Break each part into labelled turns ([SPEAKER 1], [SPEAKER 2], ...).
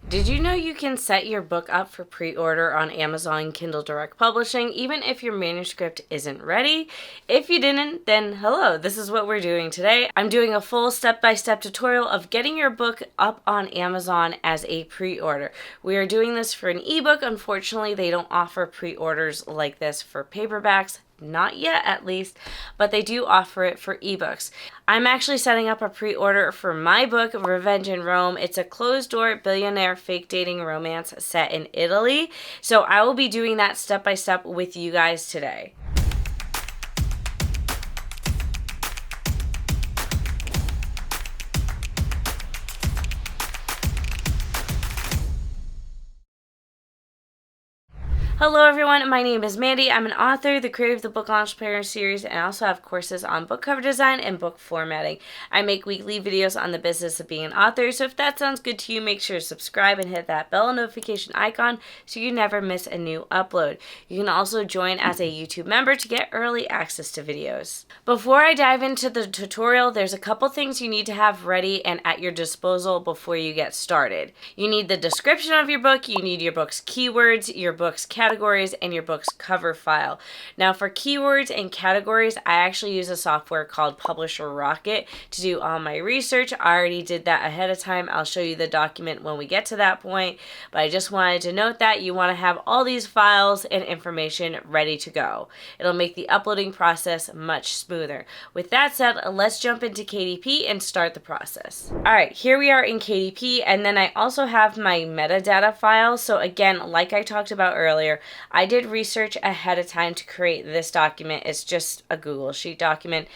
[SPEAKER 1] Did you know you can set your book up for pre-order on Amazon Kindle Direct Publishing even if your manuscript isn't ready? If you didn't, then hello, this is what we're doing today. I'm doing a full step-by-step tutorial of getting your book up on Amazon as a pre-order. We are doing this for an ebook. Unfortunately, they don't offer pre-orders like this for paperbacks. Not yet, at least, but they do offer it for ebooks. I'm actually setting up a pre-order for my book, Revenge in Rome. It's a closed-door billionaire fake dating romance set in Italy. So I will be doing that step by step with you guys today. Hello everyone, my name is Mandy. I'm an author, the creator of the Book Launch Planner series, and I also have courses on book cover design and book formatting. I make weekly videos on the business of being an author, so if that sounds good to you, make sure to subscribe and hit that bell notification icon so you never miss a new upload. You can also join as a YouTube member to get early access to videos. Before I dive into the tutorial, there's a couple things you need to have ready and at your disposal before you get started. You need the description of your book, you need your book's keywords, your book's categories, and your book's cover file. Now for keywords and categories, I actually use a software called Publisher Rocket to do all my research. I already did that ahead of time. I'll show you the document when we get to that point, but I just wanted to note that you want to have all these files and information ready to go. It'll make the uploading process much smoother. With that said, let's jump into KDP and start the process. Alright, here we are in KDP, and then I also have my metadata file. So again, like I talked about earlier, I did research ahead of time to create this document. It's just a Google Sheet document.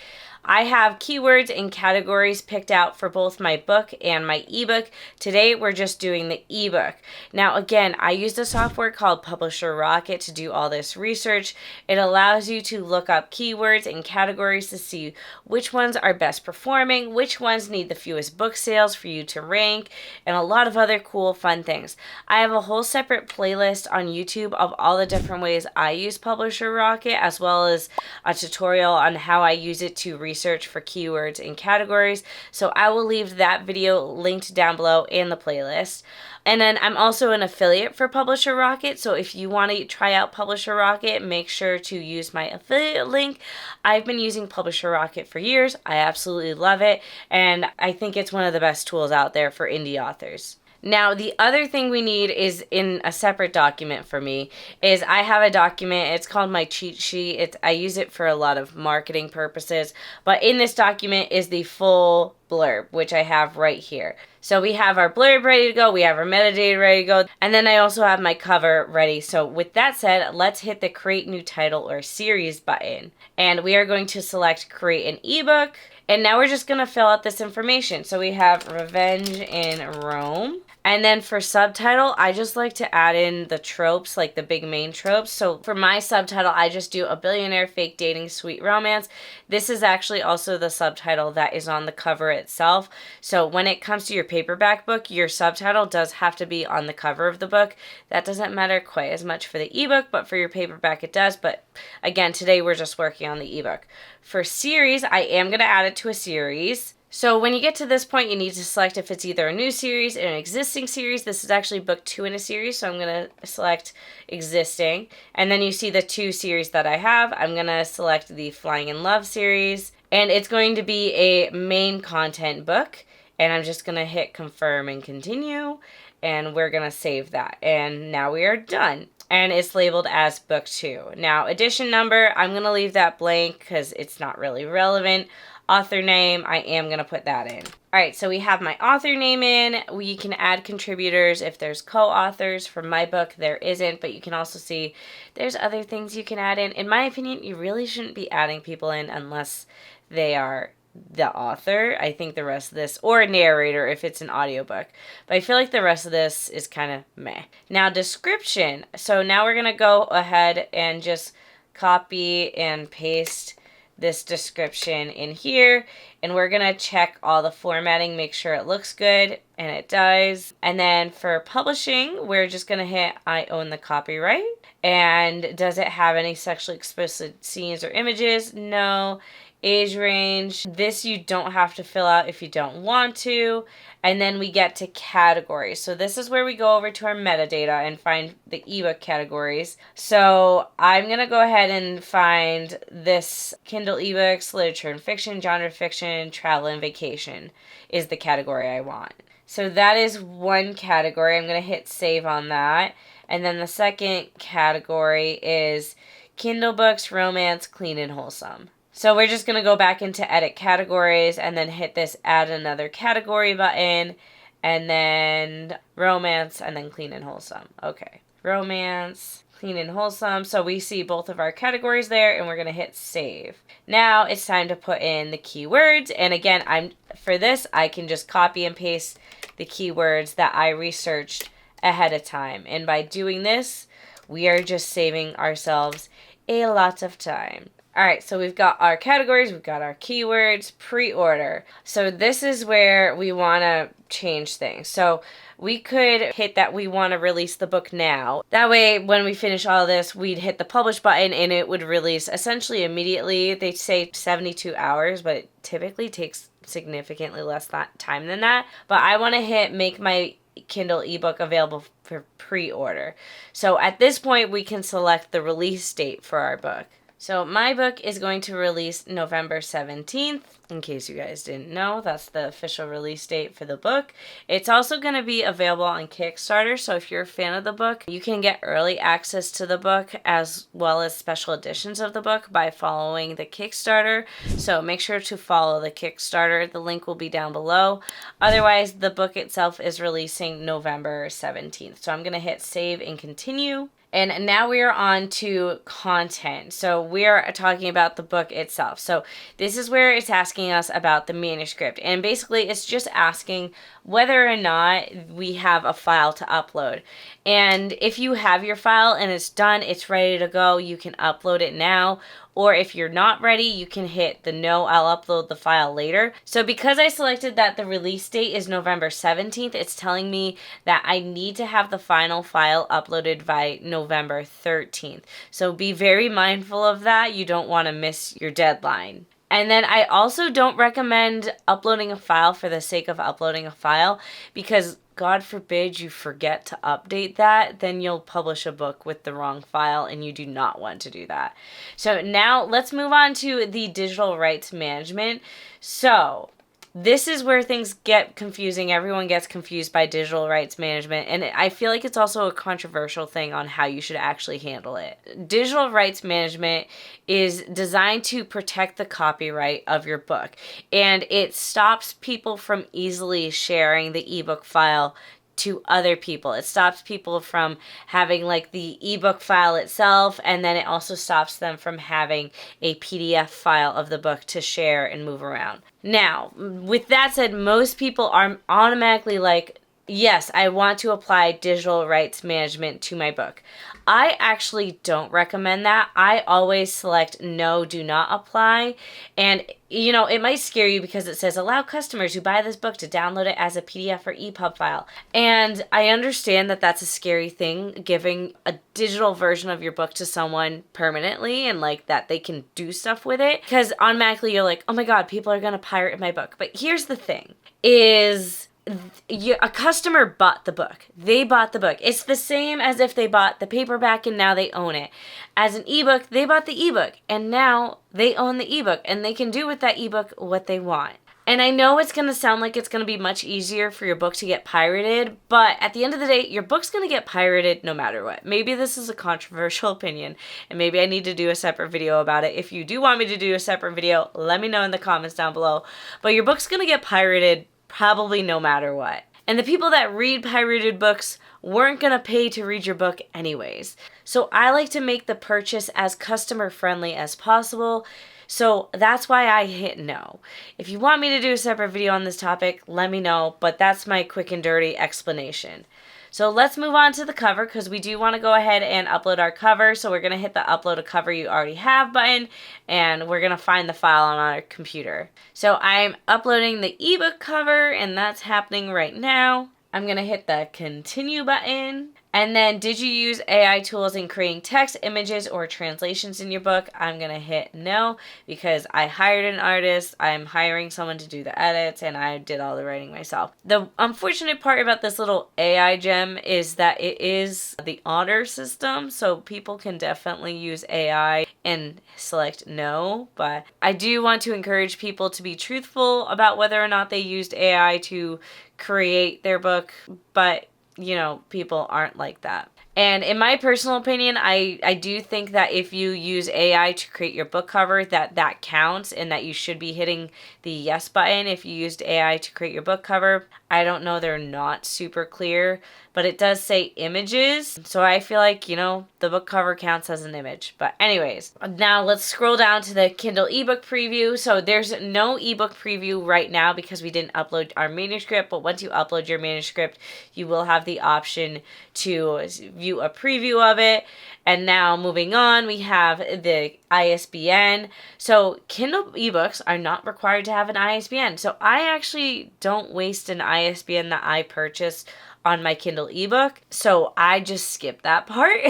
[SPEAKER 1] I have keywords and categories picked out for both my book and my ebook. Today we're just doing the ebook. Now again, I use a software called Publisher Rocket to do all this research. It allows you to look up keywords and categories to see which ones are best performing, which ones need the fewest book sales for you to rank, and a lot of other cool fun things. I have a whole separate playlist on YouTube of all the different ways I use Publisher Rocket, as well as a tutorial on how I use it to research for keywords and categories. So I will leave that video linked down below in the playlist. And then I'm also an affiliate for Publisher Rocket, so if you want to try out Publisher Rocket, make sure to use my affiliate link. I've been using Publisher Rocket for years. I absolutely love it, and I think it's one of the best tools out there for indie authors. Now, the other thing we need is in a separate document for me is I have a document. It's called my cheat sheet. I use it for a lot of marketing purposes, but in this document is the full blurb, which I have right here. So we have our blurb ready to go, we have our metadata ready to go, and then I also have my cover ready. So with that said, let's hit the create new title or series button, and we are going to select create an ebook. And now we're just going to fill out this information. So we have Revenge in Rome. And then for subtitle, I just like to add in the tropes, like the big main tropes. So for my subtitle, I just do a billionaire fake dating sweet romance. This is actually also the subtitle that is on the cover itself. So when it comes to your paperback book, your subtitle does have to be on the cover of the book. That doesn't matter quite as much for the ebook, but for your paperback it does. But again, today we're just working on the ebook. For series, I am going to add it to a series. So when you get to this point, you need to select if it's either a new series or an existing series. This is actually book 2 in a series, so I'm going to select existing. And then you see the 2 series that I have. I'm going to select the Flying in Love series, and it's going to be a main content book. And I'm just going to hit confirm and continue, and we're going to save that. And now we are done. And it's labeled as book 2. Now, edition number, I'm going to leave that blank because it's not really relevant. Author name, I am going to put that in. Alright, so we have my author name in. We can add contributors if there's co-authors. For my book, there isn't, but you can also see there's other things you can add in. In my opinion, you really shouldn't be adding people in unless they are the author. I think the rest of this, or a narrator if it's an audiobook. But I feel like the rest of this is kind of meh. Now, description. So now we're going to go ahead and just copy and paste this description in here, and we're gonna check all the formatting, make sure it looks good, and it does. And then for publishing, we're just gonna hit I own the copyright. And does it have any sexually explicit scenes or images? No. age range. This you don't have to fill out if you don't want to. And then we get to categories. So this is where we go over to our metadata and find the ebook categories. So I'm going to go ahead and find this Kindle ebooks, literature and fiction, genre fiction, travel and vacation is the category I want. So that is one category. I'm going to hit save on that. And then the second category is Kindle books, romance, clean and wholesome. So we're just going to go back into edit categories and then hit this add another category button, and then romance, and then clean and wholesome. Okay, romance, clean and wholesome. So we see both of our categories there, and we're going to hit save. Now it's time to put in the keywords. And again, for this, I can just copy and paste the keywords that I researched ahead of time. And by doing this, we are just saving ourselves a lot of time. All right, so we've got our categories, we've got our keywords, pre-order. So this is where we want to change things. So we could hit that we want to release the book now. That way, when we finish all this, we'd hit the publish button and it would release essentially immediately. They say 72 hours, but it typically takes significantly less time than that. But I want to hit make my Kindle ebook available for pre-order. So at this point, we can select the release date for our book. So my book is going to release November 17th. In case you guys didn't know, that's the official release date for the book. It's also going to be available on Kickstarter. So if you're a fan of the book, you can get early access to the book as well as special editions of the book by following the Kickstarter. So make sure to follow the Kickstarter. The link will be down below. Otherwise, the book itself is releasing November 17th. So I'm going to hit save and continue. And now we are on to content. So we are talking about the book itself. So this is where it's asking us about the manuscript. And basically it's just asking whether or not we have a file to upload. And if you have your file and it's done, it's ready to go, you can upload it now. Or if you're not ready, you can hit the no, I'll upload the file later. So because I selected that the release date is November 17th, it's telling me that I need to have the final file uploaded by November 13th. So be very mindful of that. You don't want to miss your deadline. And then I also don't recommend uploading a file for the sake of uploading a file, because God forbid you forget to update that, then you'll publish a book with the wrong file, and you do not want to do that. So now let's move on to the digital rights management. So this is where things get confusing. Everyone gets confused by digital rights management, and I feel like it's also a controversial thing on how you should actually handle it. Digital rights management is designed to protect the copyright of your book, and it stops people from easily sharing the ebook file to other people. It stops people from having like the ebook file itself, and then it also stops them from having a PDF file of the book to share and move around. Now, with that said, most people are automatically like, yes, I want to apply digital rights management to my book. I actually don't recommend that. I always select no, do not apply. And, you know, it might scare you because it says allow customers who buy this book to download it as a PDF or EPUB file. And I understand that that's a scary thing, giving a digital version of your book to someone permanently and like that they can do stuff with it. Because automatically you're like, oh my God, people are going to pirate my book. But here's the thing is, a customer bought the book. They bought the book. It's the same as if they bought the paperback and now they own it. As an ebook, they bought the ebook and now they own the ebook and they can do with that ebook what they want. And I know it's going to sound like it's going to be much easier for your book to get pirated, but at the end of the day, your book's going to get pirated no matter what. Maybe this is a controversial opinion, and maybe I need to do a separate video about it. If you do want me to do a separate video, let me know in the comments down below. But your book's going to get pirated probably no matter what. And the people that read pirated books weren't going to pay to read your book anyways. So I like to make the purchase as customer friendly as possible. So that's why I hit no. If you want me to do a separate video on this topic, let me know, but that's my quick and dirty explanation. So let's move on to the cover because we do want to go ahead and upload our cover. So we're going to hit the upload a cover you already have button, and we're going to find the file on our computer. So I'm uploading the ebook cover, and that's happening right now. I'm going to hit the continue button, And then, did you use AI tools in creating text, images, or translations in your book? I'm going to hit no because I hired an artist, I'm hiring someone to do the edits, and I did all the writing myself. The unfortunate part about this little AI gem is that it is the honor system, so people can definitely use AI and select no, but I do want to encourage people to be truthful about whether or not they used AI to create their book, but you know, people aren't like that. And in my personal opinion, I do think that if you use AI to create your book cover, that counts and that you should be hitting the yes button if you used AI to create your book cover. I don't know, they're not super clear, but it does say images. So I feel like, you know, the book cover counts as an image. But anyways, now let's scroll down to the Kindle ebook preview. So there's no ebook preview right now because we didn't upload our manuscript, but once you upload your manuscript, you will have the option to view a preview of it. And now moving on, we have the ISBN. So Kindle ebooks are not required to have an ISBN. So I actually don't waste an ISBN that I purchased on my Kindle ebook. So I just skip that part.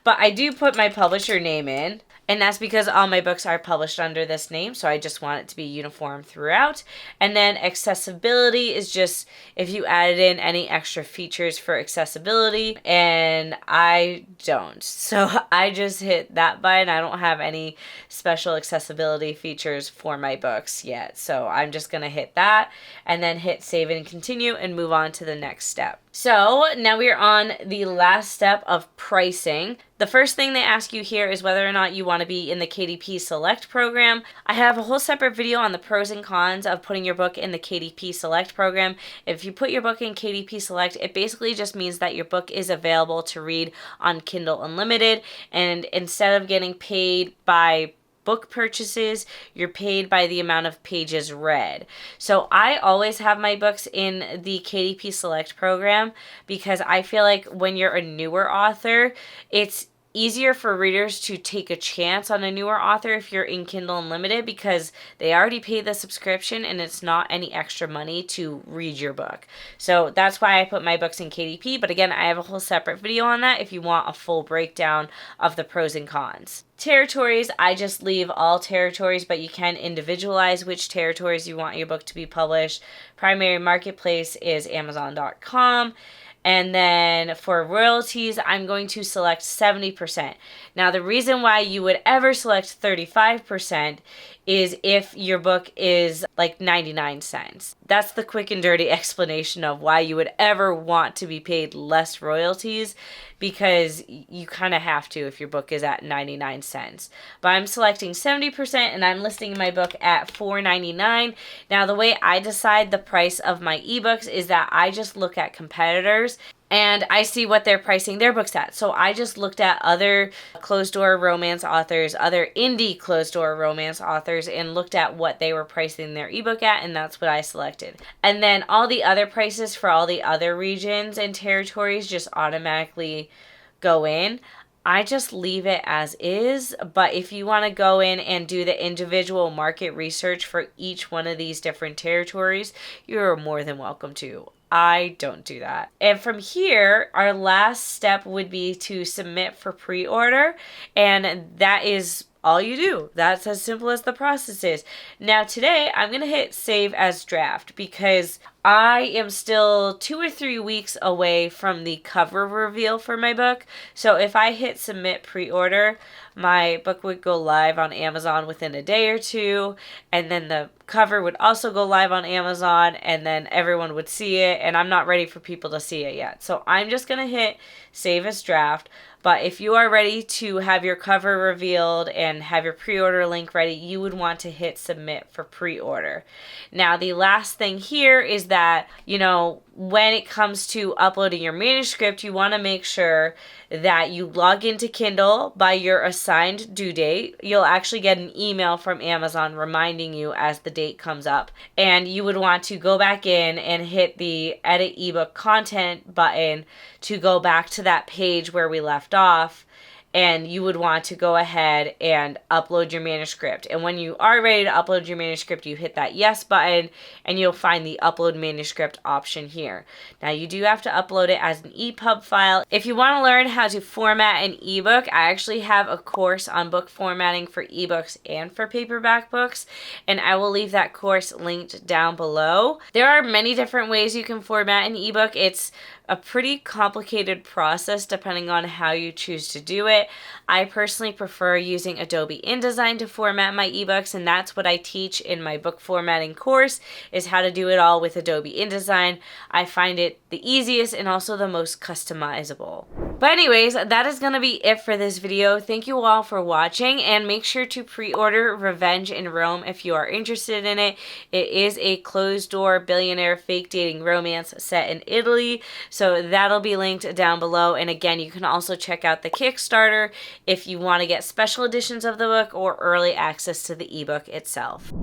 [SPEAKER 1] But I do put my publisher name in. And that's because all my books are published under this name, so I just want it to be uniform throughout. And then accessibility is just if you added in any extra features for accessibility, and I don't. So I just hit that button. I don't have any special accessibility features for my books yet. So I'm just going to hit that and then hit save and continue and move on to the next step. So now we are on the last step of pricing. The first thing they ask you here is whether or not you want to be in the KDP Select program. I have a whole separate video on the pros and cons of putting your book in the KDP Select program. If you put your book in KDP Select, it basically just means that your book is available to read on Kindle Unlimited, and instead of getting paid by book purchases, you're paid by the amount of pages read. So I always have my books in the KDP Select program because I feel like when you're a newer author, it's easier for readers to take a chance on a newer author if you're in Kindle Unlimited because they already paid the subscription and it's not any extra money to read your book. So that's why I put my books in KDP, but again, I have a whole separate video on that if you want a full breakdown of the pros and cons. Territories, I just leave all territories, but you can individualize which territories you want your book to be published. Primary marketplace is Amazon.com. And then for royalties, I'm going to select 70%. Now, the reason why you would ever select 35% is if your book is like 99 cents. That's the quick and dirty explanation of why you would ever want to be paid less royalties, because you kind of have to if your book is at 99 cents. But I'm selecting 70% and I'm listing my book at $4.99. Now, the way I decide the price of my ebooks is that I just look at competitors and I see what they're pricing their books at. So I just looked at other closed-door romance authors, other indie closed-door romance authors, and looked at what they were pricing their ebook at, and that's what I selected. And then all the other prices for all the other regions and territories just automatically go in. I just leave it as is, but if you want to go in and do the individual market research for each one of these different territories, you're more than welcome to. I don't do that. And from here, our last step would be to submit for pre-order, and that is all you do. That's as simple as the process is. Now today, I'm going to hit save as draft because I am still 2 or 3 weeks away from the cover reveal for my book. So if I hit submit pre-order, my book would go live on Amazon within a day or two, and then the cover would also go live on Amazon, and then everyone would see it, and I'm not ready for people to see it yet. So I'm just going to hit save as draft. But if you are ready to have your cover revealed and have your pre-order link ready, you would want to hit submit for pre-order. Now, the last thing here is that, when it comes to uploading your manuscript, you want to make sure that you log into Kindle by your assigned due date. You'll actually get an email from Amazon reminding you as the date comes up. And you would want to go back in and hit the edit ebook content button to go back to that page where we left off. and you would want to go ahead and upload your manuscript. And when you are ready to upload your manuscript, you hit that yes button and you'll find the upload manuscript option here. Now you do have to upload it as an EPUB file. If you want to learn how to format an ebook, I actually have a course on book formatting for ebooks and for paperback books, and I will leave that course linked down below. There are many different ways you can format an ebook. It's a pretty complicated process depending on how you choose to do it. I personally prefer using Adobe InDesign to format my ebooks, and that's what I teach in my book formatting course, is how to do it all with Adobe InDesign. I find it the easiest and also the most customizable. But anyways, that is going to be it for this video. Thank you all for watching, and make sure to pre-order Revenge in Rome if you are interested in it. It is a closed-door billionaire fake dating romance set in Italy, so that'll be linked down below. And again, you can also check out the Kickstarter if you want to get special editions of the book or early access to the ebook itself.